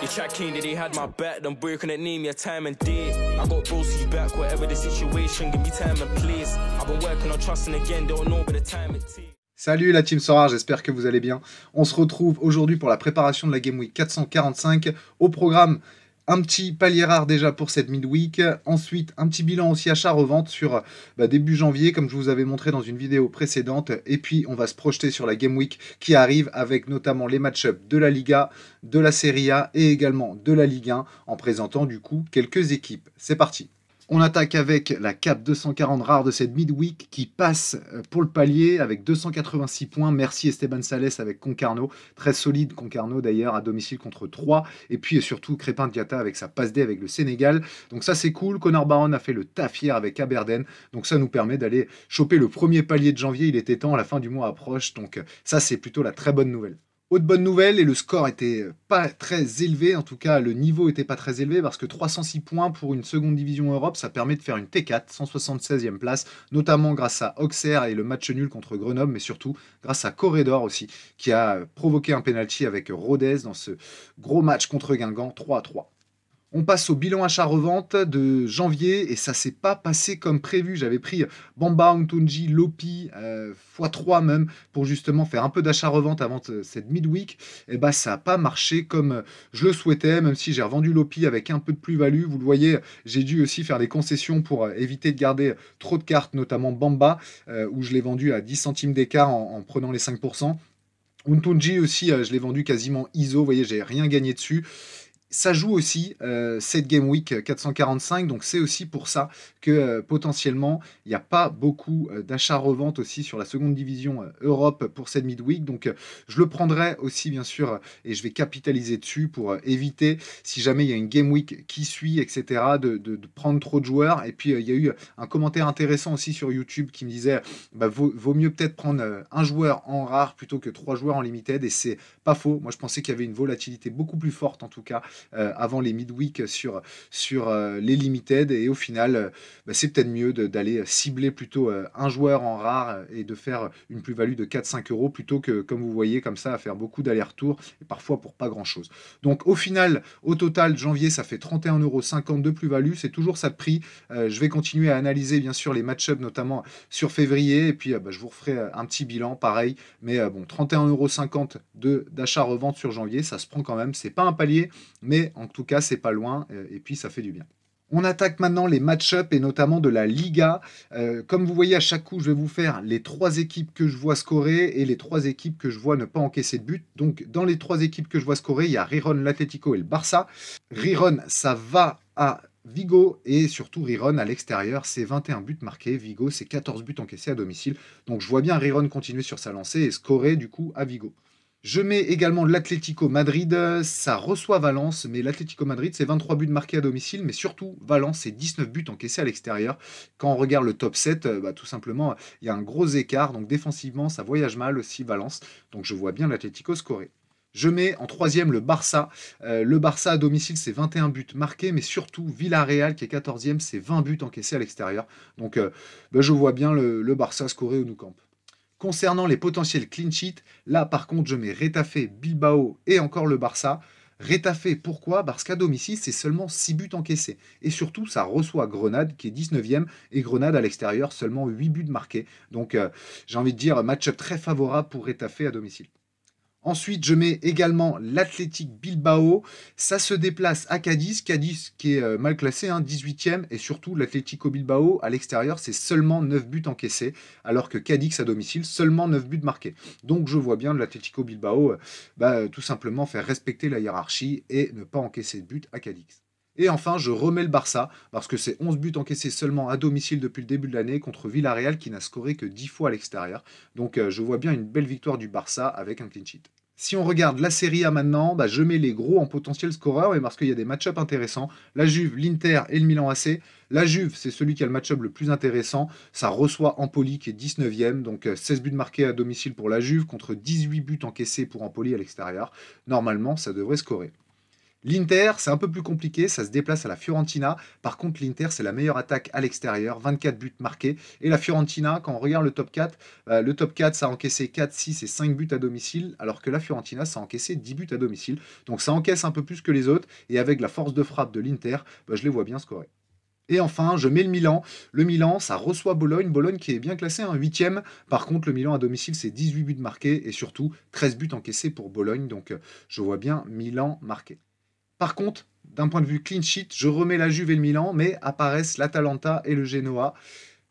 You chat keen that he had my back, them boy couldn't name me a time and day. I got Brosy's back, whatever the situation, give me time and place. I've been working on trusting again, don't know but the time it takes. Salut la team Sorare, j'espère que vous allez bien. On se retrouve aujourd'hui pour la préparation de la Game Week 445. Au programme, un petit palier rare déjà pour cette midweek. Ensuite, un petit bilan aussi achat-revente sur début janvier, comme je vous avais montré dans une vidéo précédente. Et puis, on va se projeter sur la Game Week qui arrive avec notamment les match-ups de la Liga, de la Serie A et également de la Ligue 1 en présentant du coup quelques équipes. C'est parti. On attaque avec la cap 240 rare de cette midweek qui passe pour le palier avec 286 points. Merci Esteban Sales avec Concarneau. Très solide Concarneau d'ailleurs à domicile contre 3. Et puis surtout Crépin Diatta avec sa passe D avec le Sénégal. Donc ça c'est cool. Connor Barron a fait le taf hier avec Aberdeen. Donc ça nous permet d'aller choper le premier palier de janvier. Il était temps, la fin du mois approche. Donc ça c'est plutôt la très bonne nouvelle. Autre bonne nouvelle, et le score était pas très élevé, en tout cas le niveau était pas très élevé parce que 306 points pour une seconde division Europe, ça permet de faire une T4, 176e place, notamment grâce à Auxerre et le match nul contre Grenoble, mais surtout grâce à Corredor aussi, qui a provoqué un penalty avec Rodez dans ce gros match contre Guingamp, 3-3. On passe au bilan achat-revente de janvier et ça s'est pas passé comme prévu. J'avais pris Bamba, Untonji, Lopi, x3 même, pour justement faire un peu d'achat-revente avant cette midweek. Et ça n'a pas marché comme je le souhaitais, même si j'ai revendu Lopi avec un peu de plus-value. Vous le voyez, j'ai dû aussi faire des concessions pour éviter de garder trop de cartes, notamment Bamba, où je l'ai vendu à 10 centimes d'écart en prenant les 5%. Untonji aussi, je l'ai vendu quasiment ISO. Vous voyez, j'ai rien gagné dessus. Ça joue aussi cette Game Week 445, donc c'est aussi pour ça que potentiellement il n'y a pas beaucoup d'achats-reventes aussi sur la seconde division Europe pour cette midweek. Donc je le prendrai aussi bien sûr et je vais capitaliser dessus pour éviter, si jamais il y a une Game Week qui suit, etc., de prendre trop de joueurs. Et puis il y a eu un commentaire intéressant aussi sur YouTube qui me disait vaut mieux peut-être prendre un joueur en rare plutôt que 3 joueurs en limited, et c'est pas faux. Moi je pensais qu'il y avait une volatilité beaucoup plus forte en tout cas avant les midweek sur les limited, et au final c'est peut-être mieux d'aller cibler plutôt un joueur en rare et de faire une plus-value de 4-5 euros plutôt que, comme vous voyez, comme ça, à faire beaucoup d'allers-retours et parfois pour pas grand-chose. Donc au final, au total, janvier, ça fait 31,50 € de plus-value, c'est toujours ça de prix. Je vais continuer à analyser bien sûr les match-ups, notamment sur février, et puis je vous referai un petit bilan pareil, mais bon, 31,50 € d'achat-revente sur janvier, ça se prend quand même, c'est pas un palier, mais en tout cas, c'est pas loin, et puis ça fait du bien. On attaque maintenant les match-ups et notamment de la Liga. Comme vous voyez, à chaque coup, je vais vous faire les 3 équipes que je vois scorer et les 3 équipes que je vois ne pas encaisser de but. Donc, dans les 3 équipes que je vois scorer, il y a Riron, l'Atlético et le Barça. Riron, ça va à Vigo, et surtout Riron à l'extérieur, c'est 21 buts marqués. Vigo, c'est 14 buts encaissés à domicile. Donc, je vois bien Riron continuer sur sa lancée et scorer du coup à Vigo. Je mets également l'Atlético Madrid, ça reçoit Valence, mais l'Atlético Madrid, c'est 23 buts marqués à domicile, mais surtout, Valence, c'est 19 buts encaissés à l'extérieur. Quand on regarde le top 7, tout simplement, il y a un gros écart, donc défensivement, ça voyage mal aussi, Valence, donc je vois bien l'Atlético scorer. Je mets en 3e le Barça. Le Barça à domicile, c'est 21 buts marqués, mais surtout Villarreal, qui est 14e, c'est 20 buts encaissés à l'extérieur. Donc je vois bien le Barça scorer au Nou Camp. Concernant les potentiels clean sheets, là par contre je mets Retafe, Bilbao et encore le Barça. Retafe, pourquoi? Parce qu'à domicile c'est seulement 6 buts encaissés. Et surtout ça reçoit Grenade qui est 19e, et Grenade à l'extérieur seulement 8 buts marqués. Donc j'ai envie de dire match-up très favorable pour Retafe à domicile. Ensuite, je mets également l'Athletic Bilbao. Ça se déplace à Cadiz. Cadiz qui est mal classé, 18e. Et surtout, l'Atlético Bilbao, à l'extérieur, c'est seulement 9 buts encaissés. Alors que Cadix, à domicile, seulement 9 buts marqués. Donc, je vois bien l'Atlético Bilbao tout simplement faire respecter la hiérarchie et ne pas encaisser de but à Cadix. Et enfin, je remets le Barça, parce que c'est 11 buts encaissés seulement à domicile depuis le début de l'année contre Villarreal qui n'a scoré que 10 fois à l'extérieur. Donc je vois bien une belle victoire du Barça avec un clean sheet. Si on regarde la Serie A maintenant, je mets les gros en potentiel scoreur, et parce qu'il y a des match-ups intéressants. La Juve, l'Inter et le Milan AC. La Juve, c'est celui qui a le match-up le plus intéressant. Ça reçoit Empoli qui est 19e, donc 16 buts marqués à domicile pour la Juve contre 18 buts encaissés pour Empoli à l'extérieur. Normalement, ça devrait scorer. L'Inter, c'est un peu plus compliqué, ça se déplace à la Fiorentina. Par contre, l'Inter, c'est la meilleure attaque à l'extérieur, 24 buts marqués. Et la Fiorentina, quand on regarde le top 4, ça a encaissé 4, 6 et 5 buts à domicile, alors que la Fiorentina, ça a encaissé 10 buts à domicile. Donc ça encaisse un peu plus que les autres, et avec la force de frappe de l'Inter, je les vois bien scorer. Et enfin, je mets le Milan. Le Milan, ça reçoit Bologne. Bologne qui est bien classé, en 8e. Par contre, le Milan à domicile, c'est 18 buts marqués et surtout 13 buts encaissés pour Bologne. Donc, je vois bien Milan marqué. Par contre, d'un point de vue clean sheet, je remets la Juve et le Milan, mais apparaissent l'Atalanta et le Genoa.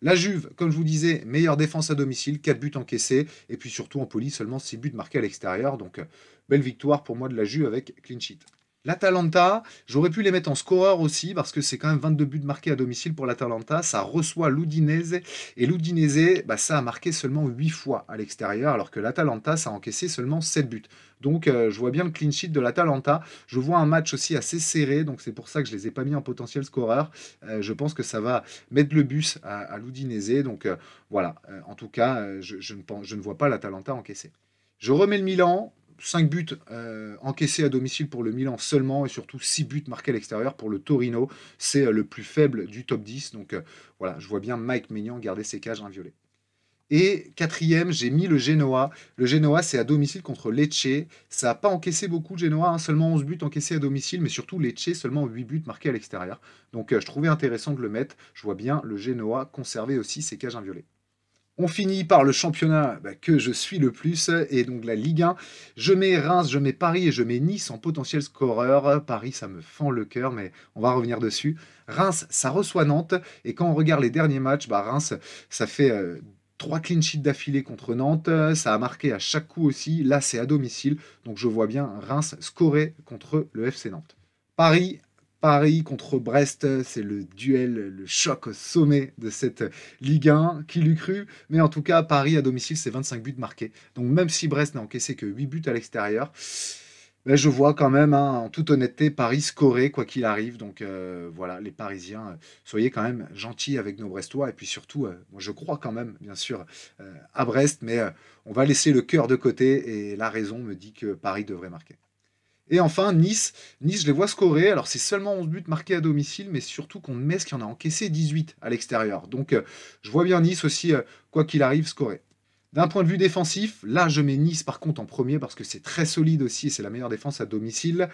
La Juve, comme je vous disais, meilleure défense à domicile, 4 buts encaissés, et puis surtout en poli, seulement 6 buts marqués à l'extérieur. Donc, belle victoire pour moi de la Juve avec clean sheet. L'Atalanta, j'aurais pu les mettre en scoreur aussi, parce que c'est quand même 22 buts marqués à domicile pour l'Atalanta. Ça reçoit l'Udinese, et l'Udinese, ça a marqué seulement 8 fois à l'extérieur, alors que l'Atalanta, ça a encaissé seulement 7 buts. Donc je vois bien le clean sheet de l'Atalanta. Je vois un match aussi assez serré, donc c'est pour ça que je ne les ai pas mis en potentiel scoreur. Je pense que ça va mettre le bus à l'Udinese, donc voilà. En tout cas, je ne vois pas l'Atalanta encaisser. Je remets le Milan. 5 buts encaissés à domicile pour le Milan seulement et surtout 6 buts marqués à l'extérieur pour le Torino. C'est le plus faible du top 10. Donc voilà, je vois bien Mike Maignan garder ses cages inviolées. Et quatrième, j'ai mis le Genoa. Le Genoa, c'est à domicile contre Lecce. Ça n'a pas encaissé beaucoup, Genoa, hein, seulement 11 buts encaissés à domicile, mais surtout Lecce, seulement 8 buts marqués à l'extérieur. Donc je trouvais intéressant de le mettre. Je vois bien le Genoa conserver aussi ses cages inviolées. On finit par le championnat que je suis le plus, et donc la Ligue 1. Je mets Reims, je mets Paris et je mets Nice en potentiel scoreur. Paris, ça me fend le cœur, mais on va revenir dessus. Reims, ça reçoit Nantes, et quand on regarde les derniers matchs, Reims, ça fait 3 clean sheets d'affilée contre Nantes. Ça a marqué à chaque coup aussi. Là, c'est à domicile, donc je vois bien Reims scorer contre le FC Nantes. Paris contre Brest, c'est le duel, le choc au sommet de cette Ligue 1. Qui l'eût cru? Mais en tout cas, Paris à domicile, c'est 25 buts marqués. Donc même si Brest n'a encaissé que 8 buts à l'extérieur, je vois quand même, en toute honnêteté, Paris scorer quoi qu'il arrive. Donc voilà, les Parisiens, soyez quand même gentils avec nos Brestois. Et puis surtout, moi je crois quand même, bien sûr, à Brest, mais on va laisser le cœur de côté et la raison me dit que Paris devrait marquer. Et enfin, Nice, je les vois scorer. Alors, c'est seulement 11 buts marqués à domicile, mais surtout contre Metz qui en a encaissé 18 à l'extérieur. Donc, je vois bien Nice aussi, quoi qu'il arrive, scorer. D'un point de vue défensif, là, je mets Nice par contre en premier parce que c'est très solide aussi et c'est la meilleure défense à domicile.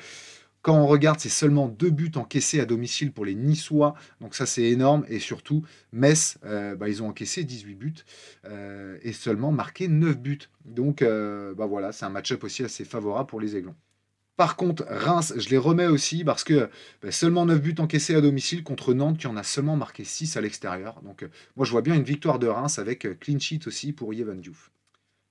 Quand on regarde, c'est seulement 2 buts encaissés à domicile pour les Niçois. Donc ça, c'est énorme. Et surtout, Metz, ils ont encaissé 18 buts et seulement marqué 9 buts. Donc voilà, c'est un match-up aussi assez favorable pour les Aiglons. Par contre, Reims, je les remets aussi parce que seulement 9 buts encaissés à domicile contre Nantes qui en a seulement marqué 6 à l'extérieur. Donc moi, je vois bien une victoire de Reims avec clean sheet aussi pour Yevan Diouf.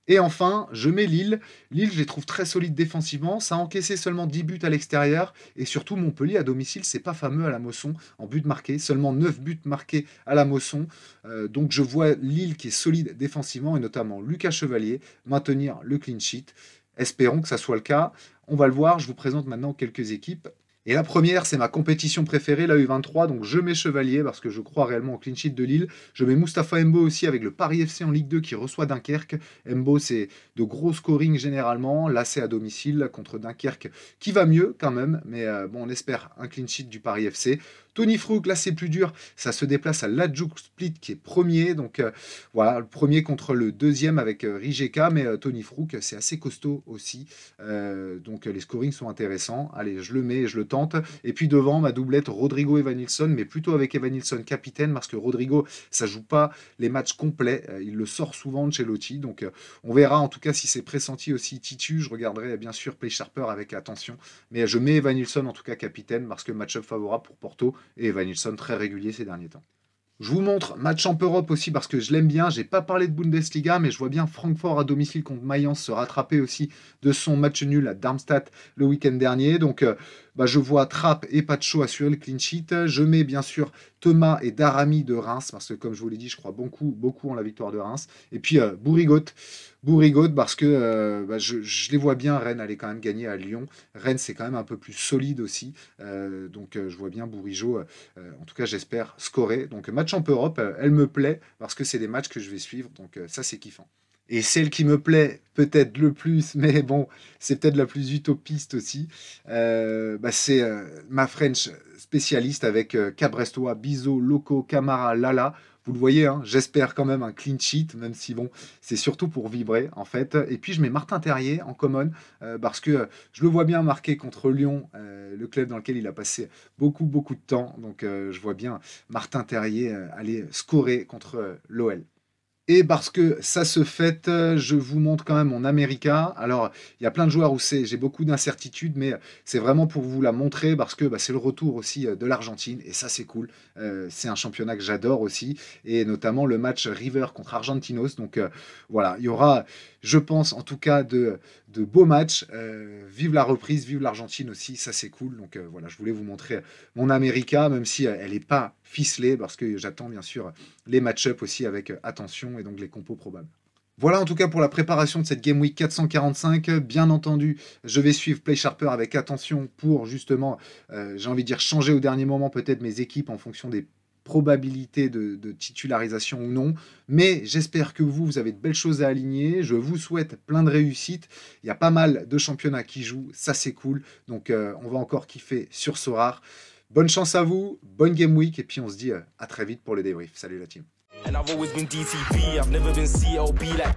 Et enfin, je mets Lille. Lille, je les trouve très solides défensivement. Ça a encaissé seulement 10 buts à l'extérieur. Et surtout, Montpellier à domicile, c'est pas fameux à la Mosson en but marqué. Seulement 9 buts marqués à la Mosson. Donc je vois Lille qui est solide défensivement et notamment Lucas Chevalier maintenir le clean sheet. Espérons que ça soit le cas. On va le voir, je vous présente maintenant quelques équipes. Et la première, c'est ma compétition préférée, la U23, donc je mets Chevalier parce que je crois réellement au clean sheet de Lille. Je mets Mustapha Mbo aussi avec le Paris FC en Ligue 2 qui reçoit Dunkerque. Mbo, c'est de gros scoring généralement. Là, c'est à domicile contre Dunkerque qui va mieux quand même, mais on espère un clean sheet du Paris FC. Tony Frouk, là c'est plus dur, ça se déplace à l'Hajduk Split qui est premier, donc voilà, le premier contre le deuxième avec Rijeka, mais Tony Frouk c'est assez costaud aussi, donc les scorings sont intéressants. Allez, je le mets, je le tente, et puis devant ma doublette Rodrigo Evanilson, mais plutôt avec Evanilson capitaine, parce que Rodrigo ça joue pas les matchs complets, il le sort souvent de chez Lotti, donc on verra en tout cas si c'est pressenti aussi Titu. Je regarderai bien sûr Play Sharper avec attention, mais je mets Evanilson en tout cas capitaine, parce que match-up favorable pour Porto, et Evanilson très régulier ces derniers temps. Je vous montre match en Europe aussi parce que je l'aime bien. J'ai pas parlé de Bundesliga, mais je vois bien Francfort à domicile contre Mayence se rattraper aussi de son match nul à Darmstadt le week-end dernier. Donc je vois Trapp et Pacho assurer le clean sheet. Je mets bien sûr Thomas et Darami de Reims parce que comme je vous l'ai dit, je crois beaucoup en la victoire de Reims. Et puis Bourigot parce que je les vois bien. Rennes allait quand même gagner à Lyon. Rennes c'est quand même un peu plus solide aussi. Donc je vois bien Bourigeaud, en tout cas j'espère, scorer. Donc match en Europe, elle me plaît parce que c'est des matchs que je vais suivre. Donc ça c'est kiffant. Et celle qui me plaît peut-être le plus, mais bon, c'est peut-être la plus utopiste aussi, c'est ma French spécialiste avec Cabrestois, Bizot, Loco, Camara, Lala. Vous le voyez, hein, j'espère quand même un clean sheet, même si bon, c'est surtout pour vibrer en fait. Et puis je mets Martin Terrier en common, parce que je le vois bien marquer contre Lyon, le club dans lequel il a passé beaucoup de temps. Donc je vois bien Martin Terrier aller scorer contre l'OL. Et parce que ça se fête, je vous montre quand même mon America. Alors, il y a plein de joueurs où j'ai beaucoup d'incertitudes, mais c'est vraiment pour vous la montrer parce que c'est le retour aussi de l'Argentine, et ça c'est cool. C'est un championnat que j'adore aussi, et notamment le match River contre Argentinos. Donc voilà, il y aura, je pense en tout cas, de beaux matchs. Vive la reprise, vive l'Argentine aussi, ça c'est cool. Donc voilà, je voulais vous montrer mon America, même si elle n'est pas ficelée, parce que j'attends bien sûr les match-up aussi avec attention, et donc les compos probables. Voilà en tout cas pour la préparation de cette Game Week 445. Bien entendu, je vais suivre Play Sharper avec attention pour justement, j'ai envie de dire, changer au dernier moment peut-être mes équipes en fonction des probabilités de titularisation ou non. Mais j'espère que vous avez de belles choses à aligner. Je vous souhaite plein de réussites. Il y a pas mal de championnats qui jouent, ça c'est cool. Donc on va encore kiffer sur Sorare. Bonne chance à vous, bonne Game Week, et puis on se dit à très vite pour le débrief. Salut la team. And I've always been DTP, I've never been CLB like